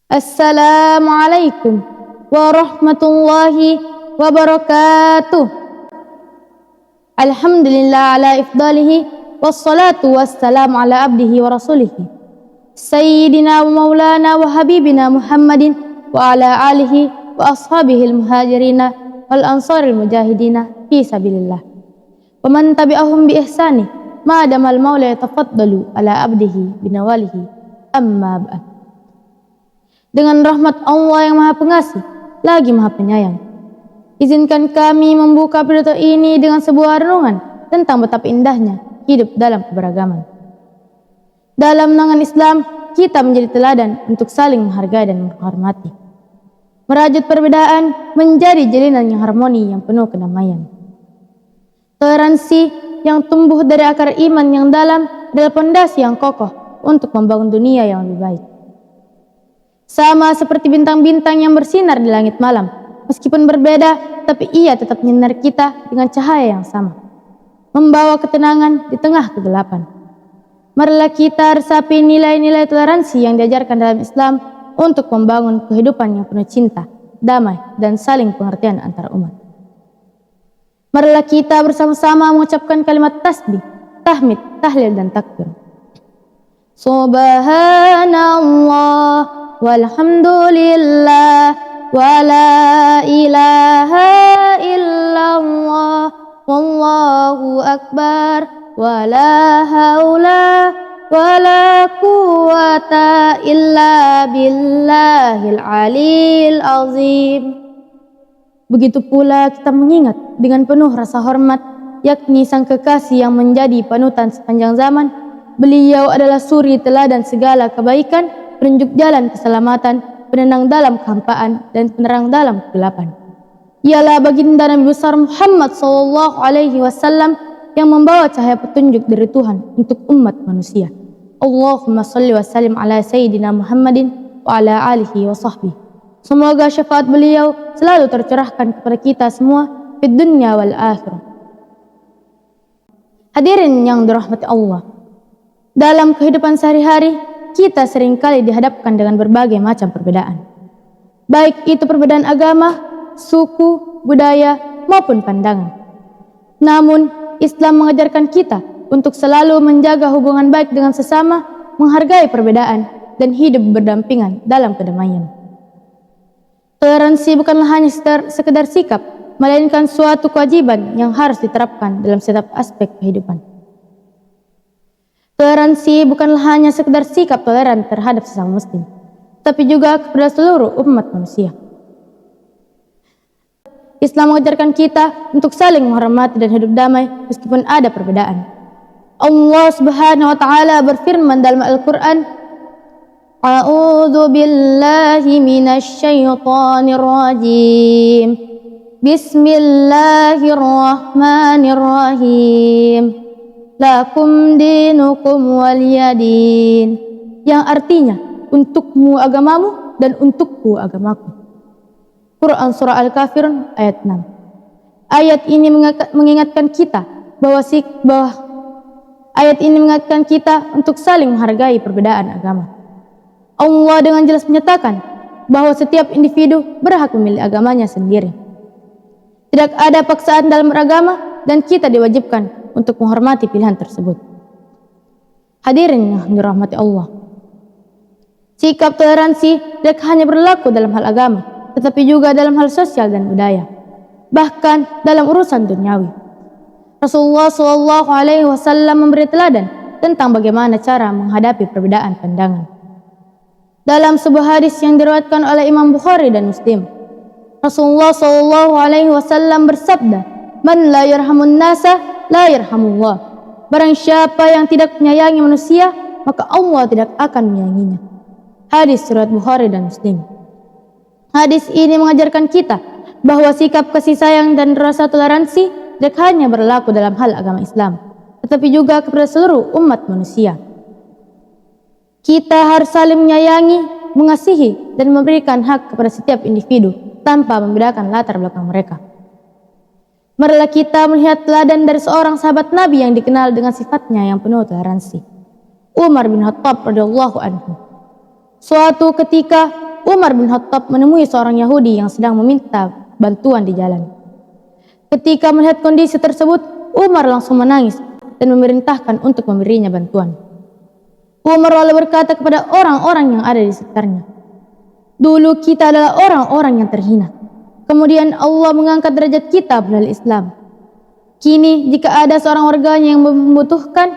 Assalamualaikum warahmatullahi wabarakatuh. Alhamdulillah ala ifdalihi wassalatu wassalamu ala abdihi wa rasulihi Sayyidina wa maulana wa habibina Muhammadin wa ala alihi wa ashabihil muhajirina wal ansaril mujahidina fi sabilillah wa man tabi'ahum bi ihsani ma'adamal maula yatafaddalu ala abdihi binawalihi amma ba'd. Dengan rahmat Allah yang Maha Pengasih lagi Maha Penyayang, izinkan kami membuka pidato ini dengan sebuah renungan tentang betapa indahnya hidup dalam keberagaman. Dalam naungan Islam, kita menjadi teladan untuk saling menghargai dan menghormati. Merajut perbedaan menjadi jalinan yang harmoni yang penuh kedamaian. Toleransi yang tumbuh dari akar iman yang dalam adalah pondasi yang kokoh untuk membangun dunia yang lebih baik. Sama seperti bintang-bintang yang bersinar di langit malam, meskipun berbeda, tapi ia tetap menyinari kita dengan cahaya yang sama, membawa ketenangan di tengah kegelapan. Marilah kita resapi nilai-nilai toleransi yang diajarkan dalam Islam untuk membangun kehidupan yang penuh cinta, damai, dan saling pengertian antar umat. Marilah kita bersama-sama mengucapkan kalimat tasbih, tahmid, tahlil, dan takbir. Subhanallah walhamdulillah wa la ilaha illallah wallahu akbar wa la haula wa la quwata illa billahil aliyil azim. Begitu pula kita mengingat dengan penuh rasa hormat, yakni sang kekasih yang menjadi panutan sepanjang zaman. Beliau adalah suri teladan segala kebaikan, penunjuk jalan keselamatan, penenang dalam kehampaan, dan penerang dalam kegelapan. Ialah baginda Nabi besar Muhammad SAW yang membawa cahaya petunjuk dari Tuhan untuk umat manusia. Allahumma salli wa sallim ala Sayyidina Muhammadin wa ala alihi wa sahbihi. Semoga syafaat beliau selalu tercurahkan kepada kita semua di dunia wal akhirah. Hadirin yang dirahmati Allah, dalam kehidupan sehari-hari kita seringkali dihadapkan dengan berbagai macam perbedaan. Baik itu perbedaan agama, suku, budaya, maupun pandangan. Namun, Islam mengajarkan kita untuk selalu menjaga hubungan baik dengan sesama, menghargai perbedaan, dan hidup berdampingan dalam kedamaian. Toleransi bukanlah hanya sekedar sikap, melainkan suatu kewajiban yang harus diterapkan dalam setiap aspek kehidupan. Toleransi bukanlah hanya sekedar sikap toleran terhadap sesama muslim, tapi juga kepada seluruh umat manusia. Islam mengajarkan kita untuk saling menghormati dan hidup damai meskipun ada perbedaan. Allah Subhanahu wa taala berfirman dalam Al-Qur'an, A'udzu billahi minasy syaithanir rajim. Bismillahirrahmanirrahim. Lakum dinukum waliyadin, yang artinya untukmu agamamu dan untukku agamaku. Quran Surah Al-Kafirun ayat 6. Ayat ini mengingatkan kita untuk saling menghargai perbedaan agama. Allah dengan jelas menyatakan bahwa setiap individu berhak memilih agamanya sendiri. Tidak ada paksaan dalam beragama dan kita diwajibkan untuk menghormati pilihan tersebut. Hadirin yang dirahmati Allah, sikap toleransi tidak hanya berlaku dalam hal agama, tetapi juga dalam hal sosial dan budaya, bahkan dalam urusan duniawi. Rasulullah SAW memberi teladan tentang bagaimana cara menghadapi perbedaan pandangan. Dalam sebuah hadis yang diriwayatkan oleh Imam Bukhari dan Muslim, Rasulullah SAW bersabda, "Man la yarhamun nasa la yarhamullah." Barang siapa yang tidak menyayangi manusia, maka Allah tidak akan menyayanginya. Hadis riwayat Bukhari dan Muslim. Hadis ini mengajarkan kita bahwa sikap kasih sayang dan rasa toleransi tidak hanya berlaku dalam hal agama Islam, tetapi juga kepada seluruh umat manusia. Kita harus saling menyayangi, mengasihi, dan memberikan hak kepada setiap individu tanpa membedakan latar belakang mereka. Marilah kita melihat teladan dari seorang sahabat Nabi yang dikenal dengan sifatnya yang penuh toleransi, Umar bin Khattab radhiyallahu anhu. Suatu ketika Umar bin Khattab menemui seorang Yahudi yang sedang meminta bantuan di jalan. Ketika melihat kondisi tersebut, Umar langsung menangis dan memerintahkan untuk memberinya bantuan. Umar lalu berkata kepada orang-orang yang ada di sekitarnya, "Dulu kita adalah orang-orang yang terhina. Kemudian Allah mengangkat derajat kita melalui Islam. Kini jika ada seorang warganya yang membutuhkan,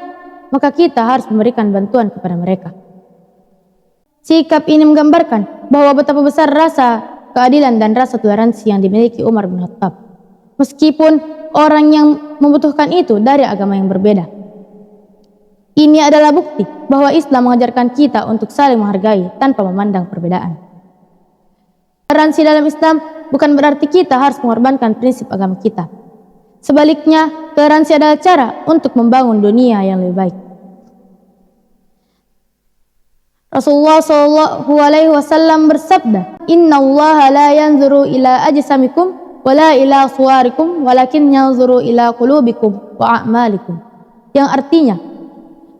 maka kita harus memberikan bantuan kepada mereka." Sikap ini menggambarkan bahwa betapa besar rasa keadilan dan rasa toleransi yang dimiliki Umar bin Khattab, meskipun orang yang membutuhkan itu dari agama yang berbeda. Ini adalah bukti bahwa Islam mengajarkan kita untuk saling menghargai tanpa memandang perbedaan. Toleransi dalam Islam bukan berarti kita harus mengorbankan prinsip agama kita. Sebaliknya, toleransi adalah cara untuk membangun dunia yang lebih baik. Rasulullah SAW bersabda, "Inna Allah la yanzuru ila ajsamikum wa la ila suwarikum, walakin yanzuru ila qulubikum wa a'malikum." Yang artinya,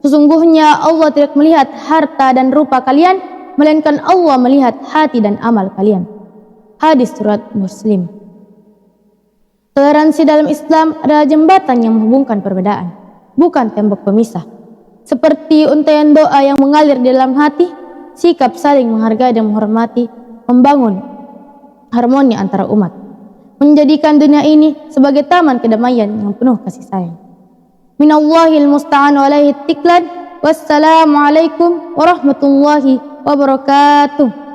sesungguhnya Allah tidak melihat harta dan rupa kalian, melainkan Allah melihat hati dan amal kalian. Hadis surat Muslim. Toleransi dalam Islam adalah jembatan yang menghubungkan perbedaan, bukan tembok pemisah. Seperti untaian doa yang mengalir di dalam hati, sikap saling menghargai dan menghormati membangun harmoni antara umat, menjadikan dunia ini sebagai taman kedamaian yang penuh kasih sayang. Minallahil musta'an wa alaihi tiklan. Wassalamualaikum warahmatullahi wabarakatuh.